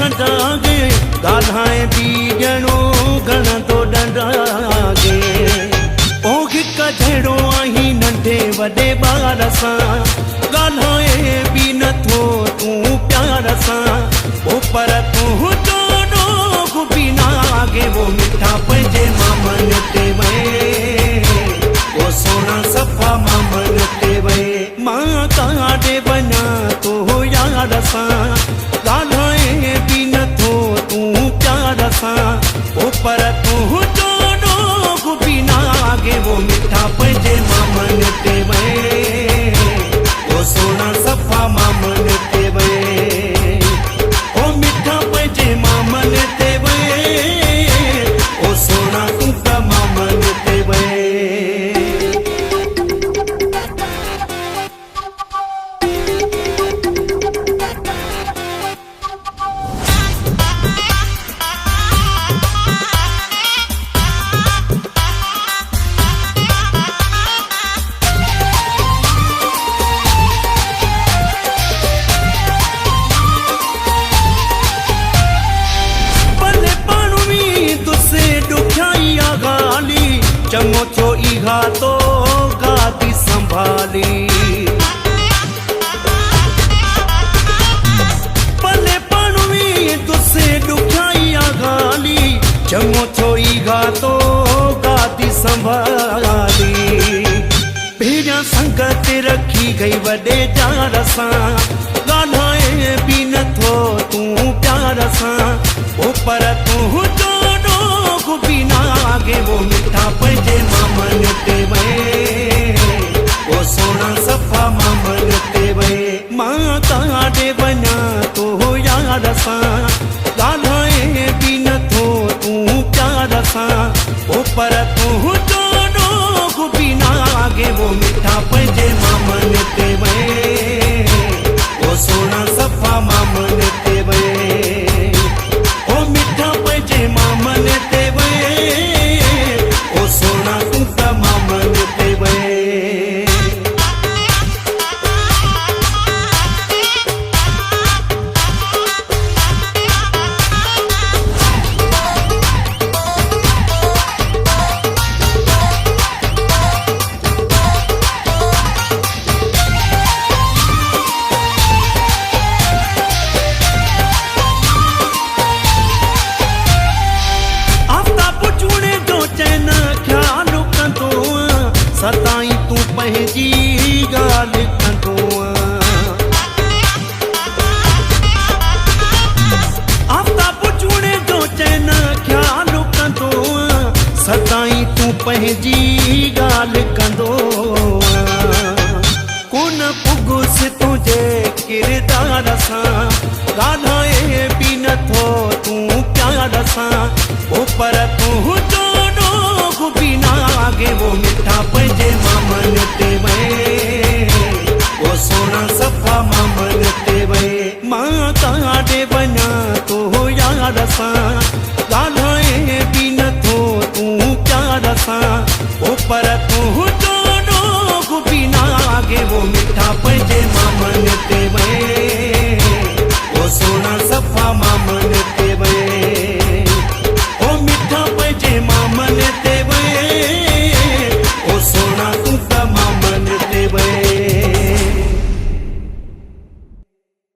छॾांगे ॻाल्हाए बि ॼणो घणा तो ॾंडांगे ओ हिक जहिड़ो आहीं नंढे वॾे ॿार सां ॻाल्हाए बि नथो तूं प्यार सां ओ पर तूं ॾोॾो बि नागे वो मिठा पंहिंजे मामन ते वए ओ सोना सफ़ा मामन ते वए मां काॾे वञा तो यार सां ॻाल्हाए बि नथो तूं प्यार सां ओ पर तूं ॾोॾो बि नागे वो मिठा पंहिंजे मामन ते वए ओ सोना सफ़ा मामन ते वए ओ मिठा पंहिंजे मामन ते वए ओ सोना तूं त मामन ते वए चङो थियो इहा तो गादी संभाली भले पाणवी तुसे ॾुखियाई गाली चङो थियो इहा तो गादी संभाली भेजा संगत रखी गई वॾे जार सां ॻाल्हाए बि नथो तूं प्यार सां ओ पर तूं ॾोॾो बि नागे वो मिठा पंहिंजे मामन ते वए ओ सोना सफ़ा मामन ते वए मां काॾे वञा तो यार सां ॻाल्हाए बि नथो तूं प्यार सां ओ पर तूं ॾोॾो बि नागे वो मिठा पंहिंजे मामन ते वए ओ सोना सफ़ा मामन ते वए ओ मिठा पंहिंजे मामन ते वए ओ सोना तूं त मामन ते वए सताई तूं पंहिंजी ॻाल्हि कंदो आफ़्ताब चूड़े जो चैन ख़्याल कंदो सताई तूं पंहिंजी ॻाल्हि कंदो कोन पुगुस तुंहिंजे किरदार सां ॻाल्हाए बि नथो तूं प्यार सां ओ पर तूं ॾोॾो बि नागे वो मिठा पंहिंजे मामन ते वए